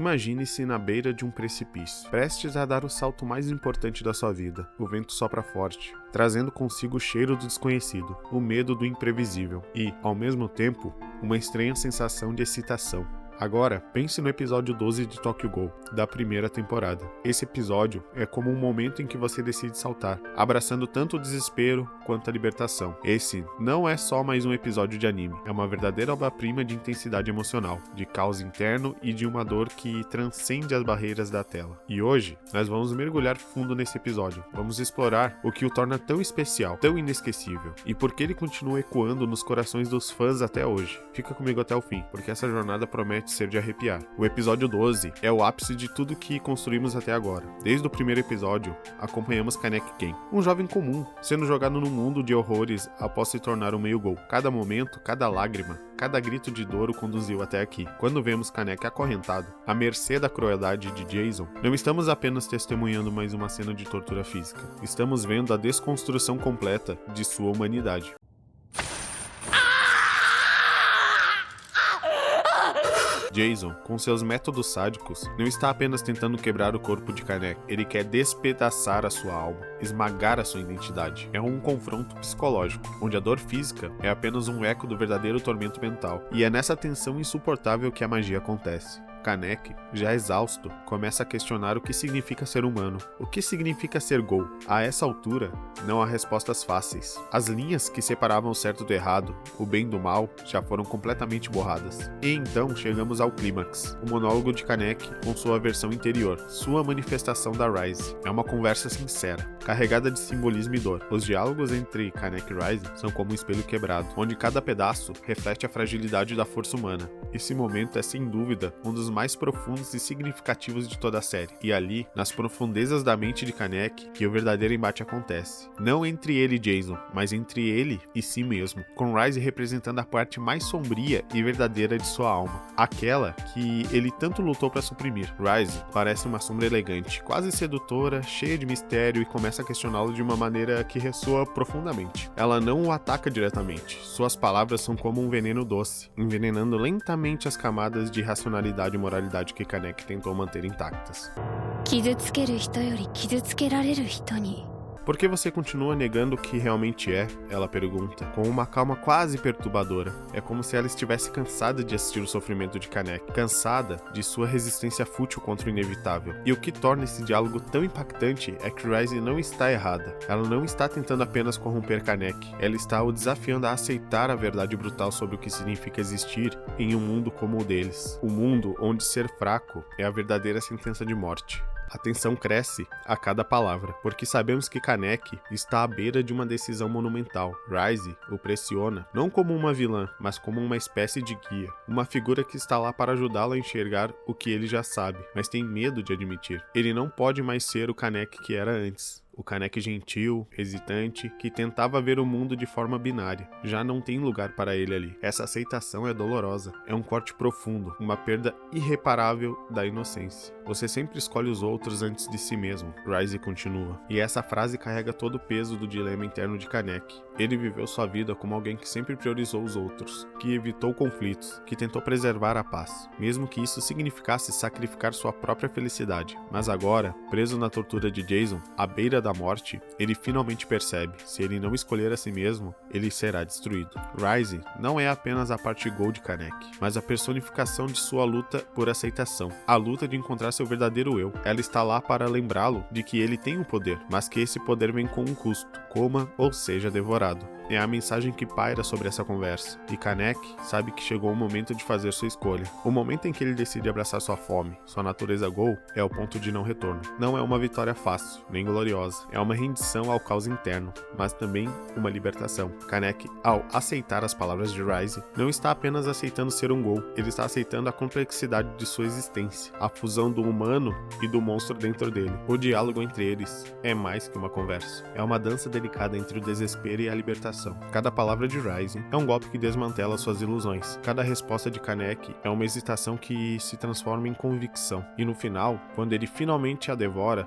Imagine-se na beira de um precipício, prestes a dar o salto mais importante da sua vida. O vento sopra forte, trazendo consigo o cheiro do desconhecido, o medo do imprevisível e, ao mesmo tempo, uma estranha sensação de excitação. Agora, pense no episódio 12 de Tokyo Ghoul, da primeira temporada. Esse episódio é como um momento em que você decide saltar, abraçando tanto o desespero quanto a libertação. Esse não é só mais um episódio de anime, é uma verdadeira obra-prima de intensidade emocional, de caos interno e de uma dor que transcende as barreiras da tela. E hoje, nós vamos mergulhar fundo nesse episódio. Vamos explorar o que o torna tão especial, tão inesquecível, e por que ele continua ecoando nos corações dos fãs até hoje. Fica comigo até o fim, porque essa jornada promete ser de arrepiar. O episódio 12 é o ápice de tudo que construímos até agora. Desde o primeiro episódio, acompanhamos Kaneki Ken, um jovem comum, sendo jogado num mundo de horrores após se tornar um meio-gol. Cada momento, cada lágrima, cada grito de dor o conduziu até aqui. Quando vemos Kaneki acorrentado, à mercê da crueldade de Jason, não estamos apenas testemunhando mais uma cena de tortura física. Estamos vendo a desconstrução completa de sua humanidade. Jason, com seus métodos sádicos, não está apenas tentando quebrar o corpo de Kaneki, ele quer despedaçar a sua alma, esmagar a sua identidade. É um confronto psicológico, onde a dor física é apenas um eco do verdadeiro tormento mental, e é nessa tensão insuportável que a magia acontece. Kaneki, já exausto, começa a questionar o que significa ser humano, o que significa ser Ghoul. A essa altura, não há respostas fáceis. As linhas que separavam o certo do errado, o bem do mal, já foram completamente borradas. E então chegamos ao clímax, o monólogo de Kaneki com sua versão interior, sua manifestação da Rise. É uma conversa sincera, carregada de simbolismo e dor. Os diálogos entre Kaneki e Rise são como um espelho quebrado, onde cada pedaço reflete a fragilidade da força humana. Esse momento é sem dúvida um dos mais profundos e significativos de toda a série, e ali, nas profundezas da mente de Kaneki, que o verdadeiro embate acontece. Não entre ele e Jason, mas entre ele e si mesmo, com Rise representando a parte mais sombria e verdadeira de sua alma, aquela que ele tanto lutou para suprimir. Rise parece uma sombra elegante, quase sedutora, cheia de mistério, e começa a questioná-lo de uma maneira que ressoa profundamente. Ela não o ataca diretamente, suas palavras são como um veneno doce, envenenando lentamente as camadas de racionalidade e moralidade que Kaneki tentou manter intactas. Por que você continua negando o que realmente é? Ela pergunta, com uma calma quase perturbadora. É como se ela estivesse cansada de assistir o sofrimento de Kaneki, cansada de sua resistência fútil contra o inevitável. E o que torna esse diálogo tão impactante é que Rise não está errada. Ela não está tentando apenas corromper Kaneki, ela está o desafiando a aceitar a verdade brutal sobre o que significa existir em um mundo como o deles. Um mundo onde ser fraco é a verdadeira sentença de morte. A tensão cresce a cada palavra, porque sabemos que Kaneki está à beira de uma decisão monumental. Rise o pressiona, não como uma vilã, mas como uma espécie de guia, uma figura que está lá para ajudá-lo a enxergar o que ele já sabe, mas tem medo de admitir. Ele não pode mais ser o Kaneki que era antes. O Kaneki gentil, hesitante, que tentava ver o mundo de forma binária. Já não tem lugar para ele ali. Essa aceitação é dolorosa. É um corte profundo, uma perda irreparável da inocência. Você sempre escolhe os outros antes de si mesmo, Rise continua. E essa frase carrega todo o peso do dilema interno de Kaneki. Ele viveu sua vida como alguém que sempre priorizou os outros, que evitou conflitos, que tentou preservar a paz, mesmo que isso significasse sacrificar sua própria felicidade. Mas agora, preso na tortura de Jason, à beira da morte, ele finalmente percebe, se ele não escolher a si mesmo, ele será destruído. Rise não é apenas a parte Ghoul de Kaneki, mas a personificação de sua luta por aceitação, a luta de encontrar seu verdadeiro eu. Ela está lá para lembrá-lo de que ele tem o poder, mas que esse poder vem com um custo, coma ou seja devorado. É a mensagem que paira sobre essa conversa, e Kaneki sabe que chegou o momento de fazer sua escolha. O momento em que ele decide abraçar sua fome, sua natureza Ghoul, é o ponto de não retorno. Não é uma vitória fácil, nem gloriosa. É uma rendição ao caos interno, mas também uma libertação. Kaneki, ao aceitar as palavras de Rise, não está apenas aceitando ser um Ghoul, ele está aceitando a complexidade de sua existência, a fusão do humano e do monstro dentro dele. O diálogo entre eles é mais que uma conversa. É uma dança delicada entre o desespero e a libertação. coração. Cada palavra de Rising é um golpe que desmantela suas ilusões. Cada resposta de Kaneki é uma hesitação que se transforma em convicção. E no final, quando ele finalmente a devora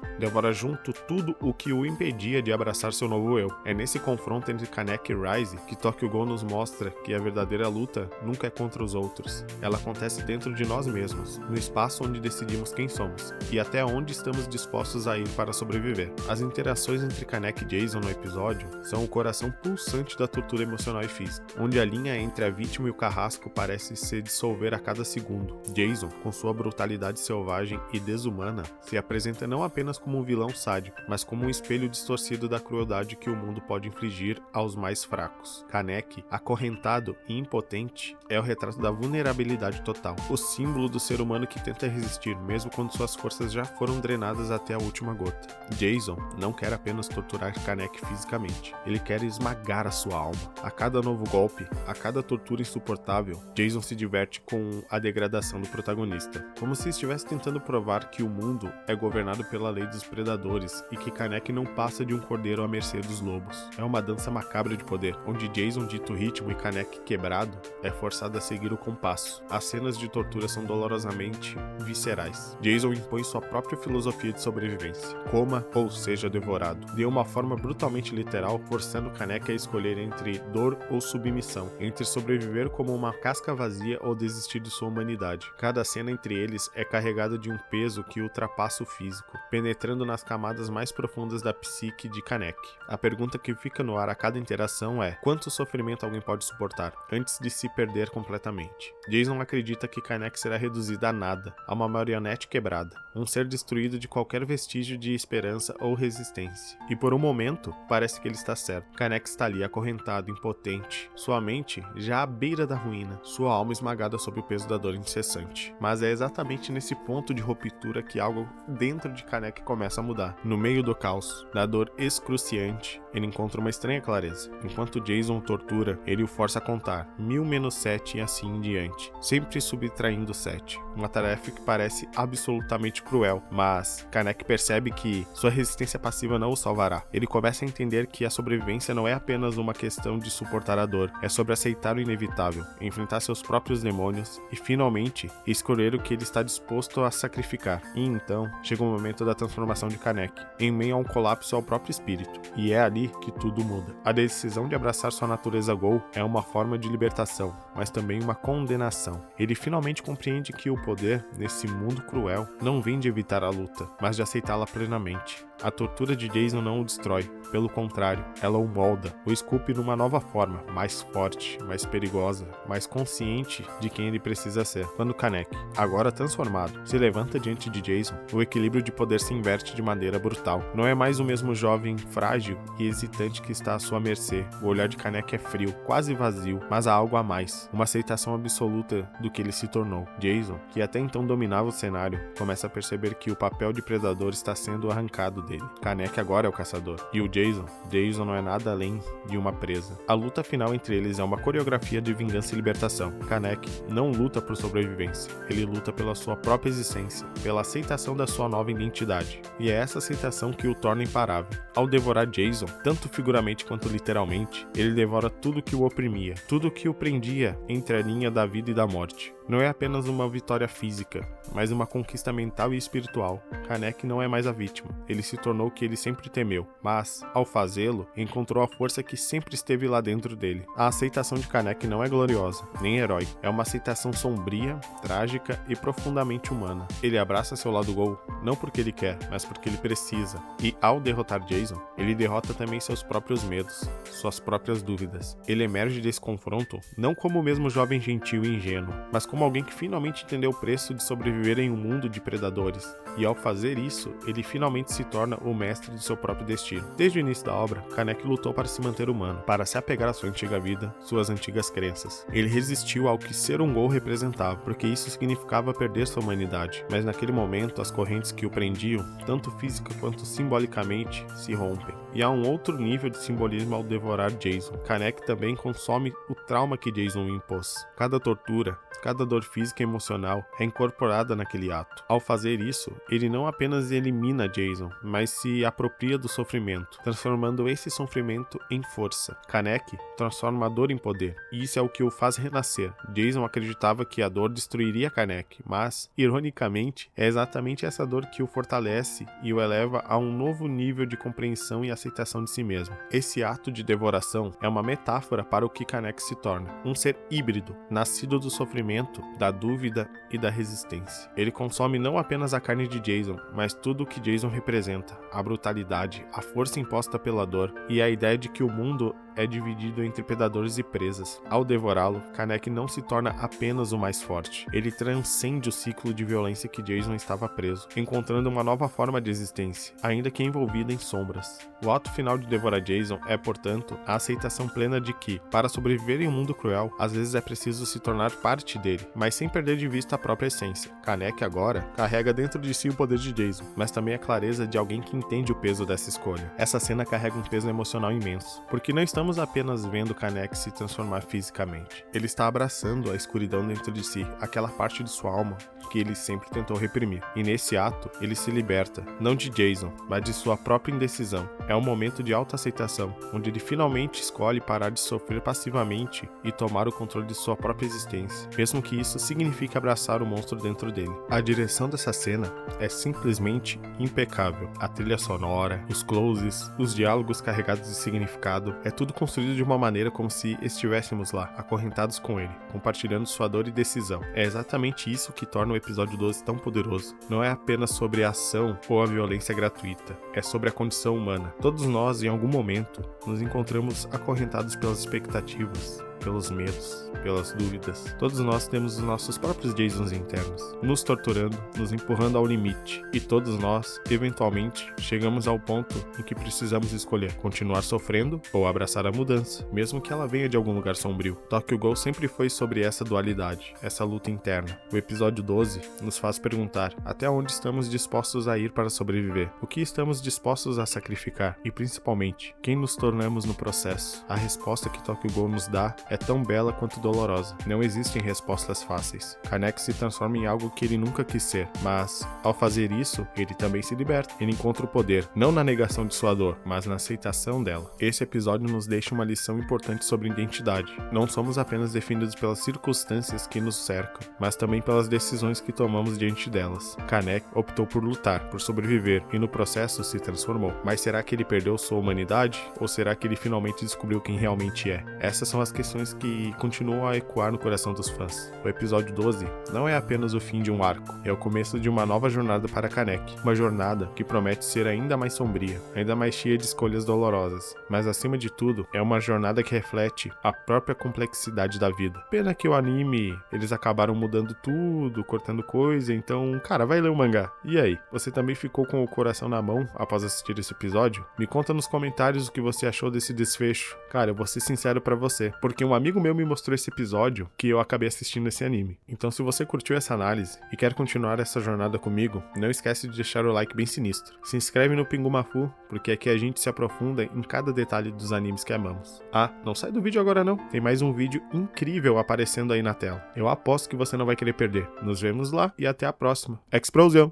junto tudo o que o impedia de abraçar seu novo eu. É nesse confronto entre Kaneki e Rising que Tokyo Ghoul nos mostra que a verdadeira luta nunca é contra os outros. Ela acontece dentro de nós mesmos, no espaço onde decidimos quem somos e até onde estamos dispostos a ir para sobreviver. As interações entre Kaneki e Jason no episódio são o coração pulsante da tortura emocional e física, onde a linha entre a vítima e o carrasco parece se dissolver a cada segundo. Jason, com sua brutalidade selvagem e desumana, se apresenta não apenas como um vilão sádico, mas como um espelho distorcido da crueldade que o mundo pode infligir aos mais fracos. Kaneki, acorrentado e impotente, é o retrato da vulnerabilidade total, o símbolo do ser humano que tenta resistir, mesmo quando suas forças já foram drenadas até a última gota. Jason não quer apenas torturar Kaneki fisicamente, ele quer esmagar a sua alma. A cada novo golpe, a cada tortura insuportável, Jason se diverte com a degradação do protagonista, como se estivesse tentando provar que o mundo é governado pela lei dos predadores e que Kaneki não passa de um cordeiro à mercê dos lobos. É uma dança macabra de poder, onde Jason dita o ritmo e Kaneki quebrado é forçado a seguir o compasso. As cenas de tortura são dolorosamente viscerais. Jason impõe sua própria filosofia de sobrevivência. Coma ou seja devorado. De uma forma brutalmente literal, forçando Kaneki a escolher entre dor ou submissão, entre sobreviver como uma casca vazia ou desistir de sua humanidade. Cada cena entre eles é carregada de um peso que ultrapassa o físico, penetrando nas camadas mais profundas da psique de Kaneki. A pergunta que fica no ar a cada interação é: quanto sofrimento alguém pode suportar antes de se perder completamente? Jason acredita que Kaneki será reduzida a nada, a uma marionete quebrada, um ser destruído de qualquer vestígio de esperança ou resistência. E por um momento, parece que ele está certo. Kaneki está ali acorrentado, impotente, sua mente já à beira da ruína, sua alma esmagada sob o peso da dor incessante. Mas é exatamente nesse ponto de ruptura que algo dentro de Kaneki começa a mudar. No meio do caos, da dor excruciante, ele encontra uma estranha clareza. Enquanto Jason o tortura, ele o força a contar 1000 menos 7 e assim em diante, sempre subtraindo 7. Uma tarefa que parece absolutamente cruel, mas Kaneki percebe que sua resistência passiva não o salvará. Ele começa a entender que a sobrevivência não é apenas uma questão de suportar a dor, é sobre aceitar o inevitável, enfrentar seus próprios demônios e, finalmente, escolher o que ele está disposto a sacrificar. E então, chega o momento da transformação de Kaneki, em meio a um colapso ao próprio espírito, e é ali que tudo muda. A decisão de abraçar sua natureza Ghoul é uma forma de libertação, mas também uma condenação. Ele finalmente compreende que o poder, nesse mundo cruel, não vem de evitar a luta, mas de aceitá-la plenamente. A tortura de Jason não o destrói, pelo contrário, ela o molda, o esculpe numa nova forma, mais forte, mais perigosa, mais consciente de quem ele precisa ser. Quando Kaneki, agora transformado, se levanta diante de Jason, o equilíbrio de poder se inverte de maneira brutal. Não é mais o mesmo jovem frágil e hesitante que está à sua mercê. O olhar de Kaneki é frio, quase vazio, mas há algo a mais, uma aceitação absoluta do que ele se tornou. Jason, que até então dominava o cenário, começa a perceber que o papel de predador está sendo arrancado dele. Kaneki agora é o caçador, e o Jason não é nada além de uma presa. A luta final entre eles é uma coreografia de vingança e libertação. Kaneki não luta por sobrevivência, ele luta pela sua própria existência, pela aceitação da sua nova identidade, e é essa aceitação que o torna imparável. Ao devorar Jason, tanto figuramente quanto literalmente, ele devora tudo que o oprimia, tudo que o prendia entre a linha da vida e da morte. Não é apenas uma vitória física, mas uma conquista mental e espiritual. Kaneki não é mais a vítima, ele se tornou o que ele sempre temeu, mas, ao fazê-lo, encontrou a força que sempre esteve lá dentro dele. A aceitação de Kaneki não é gloriosa, nem heróica, é uma aceitação sombria, trágica e profundamente humana. Ele abraça seu lado Ghoul, não porque ele quer, mas porque ele precisa, e ao derrotar Jason, ele derrota também seus próprios medos, suas próprias dúvidas. Ele emerge desse confronto não como o mesmo jovem gentil e ingênuo, mas como alguém que finalmente entendeu o preço de sobreviver em um mundo de predadores, e ao fazer isso, ele finalmente se torna o mestre de seu próprio destino. Desde o início da obra, Kaneki lutou para se manter humano, para se apegar à sua antiga vida, suas antigas crenças. Ele resistiu ao que ser um Ghoul representava, porque isso significava perder sua humanidade, mas naquele momento as correntes que o prendiam, tanto física quanto simbolicamente, se rompem. E há um outro nível de simbolismo ao devorar Jason. Kaneki também consome o trauma que Jason impôs. Cada tortura, cada toda dor física e emocional é incorporada naquele ato. Ao fazer isso, ele não apenas elimina Jason, mas se apropria do sofrimento, transformando esse sofrimento em força. Kaneki transforma a dor em poder, e isso é o que o faz renascer. Jason acreditava que a dor destruiria Kaneki, mas, ironicamente, é exatamente essa dor que o fortalece e o eleva a um novo nível de compreensão e aceitação de si mesmo. Esse ato de devoração é uma metáfora para o que Kaneki se torna, um ser híbrido, nascido do sofrimento, da dúvida e da resistência. Ele consome não apenas a carne de Jason, mas tudo o que Jason representa, a brutalidade, a força imposta pela dor e a ideia de que o mundo é dividido entre predadores e presas. Ao devorá-lo, Kaneki não se torna apenas o mais forte. Ele transcende o ciclo de violência que Jason estava preso, encontrando uma nova forma de existência, ainda que envolvida em sombras. O ato final de devorar Jason é, portanto, a aceitação plena de que, para sobreviver em um mundo cruel, às vezes é preciso se tornar parte dele, mas sem perder de vista a própria essência. Kaneki agora carrega dentro de si o poder de Jason, mas também a clareza de alguém que entende o peso dessa escolha. Essa cena carrega um peso emocional imenso, porque não estamos apenas vendo Kaneki se transformar fisicamente. Ele está abraçando a escuridão dentro de si, aquela parte de sua alma que ele sempre tentou reprimir. E nesse ato, ele se liberta, não de Jason, mas de sua própria indecisão. É um momento de autoaceitação, onde ele finalmente escolhe parar de sofrer passivamente e tomar o controle de sua própria existência, mesmo que isso signifique abraçar o monstro dentro dele. A direção dessa cena é simplesmente impecável. A trilha sonora, os closes, os diálogos carregados de significado, é tudo construído de uma maneira como se estivéssemos lá, acorrentados com ele, compartilhando sua dor e decisão. É exatamente isso que torna o episódio 12 tão poderoso. Não é apenas sobre a ação ou a violência gratuita, é sobre a condição humana. Todos nós, em algum momento, nos encontramos acorrentados pelas expectativas, pelos medos, pelas dúvidas. Todos nós temos os nossos próprios Jasons internos, nos torturando, nos empurrando ao limite. E todos nós, eventualmente, chegamos ao ponto em que precisamos escolher continuar sofrendo ou abraçar a mudança, mesmo que ela venha de algum lugar sombrio. Tokyo Ghoul sempre foi sobre essa dualidade, essa luta interna. O episódio 12 nos faz perguntar até onde estamos dispostos a ir para sobreviver, o que estamos dispostos a sacrificar e, principalmente, quem nos tornamos no processo. A resposta que Tokyo Ghoul nos dá é tão bela quanto dolorosa. Não existem respostas fáceis. Kaneki se transforma em algo que ele nunca quis ser, mas, ao fazer isso, ele também se liberta. Ele encontra o poder, não na negação de sua dor, mas na aceitação dela. Esse episódio nos deixa uma lição importante sobre identidade. Não somos apenas definidos pelas circunstâncias que nos cercam, mas também pelas decisões que tomamos diante delas. Kaneki optou por lutar, por sobreviver, e no processo se transformou. Mas será que ele perdeu sua humanidade? Ou será que ele finalmente descobriu quem realmente é? Essas são as questões que continuam a ecoar no coração dos fãs. O episódio 12 não é apenas o fim de um arco, é o começo de uma nova jornada para Kaneki, uma jornada que promete ser ainda mais sombria, ainda mais cheia de escolhas dolorosas, mas acima de tudo, é uma jornada que reflete a própria complexidade da vida. Pena que o anime, eles acabaram mudando tudo, cortando coisa, então, cara, vai ler o mangá. E aí, você também ficou com o coração na mão após assistir esse episódio? Me conta nos comentários o que você achou desse desfecho. Cara, eu vou ser sincero pra você, porque um amigo meu me mostrou esse episódio que eu acabei assistindo esse anime. Então, se você curtiu essa análise e quer continuar essa jornada comigo, não esquece de deixar o like bem sinistro. Se inscreve no Pingumafu, porque aqui a gente se aprofunda em cada detalhe dos animes que amamos. Ah, não sai do vídeo agora não, tem mais um vídeo incrível aparecendo aí na tela. Eu aposto que você não vai querer perder. Nos vemos lá e até a próxima. Explosion!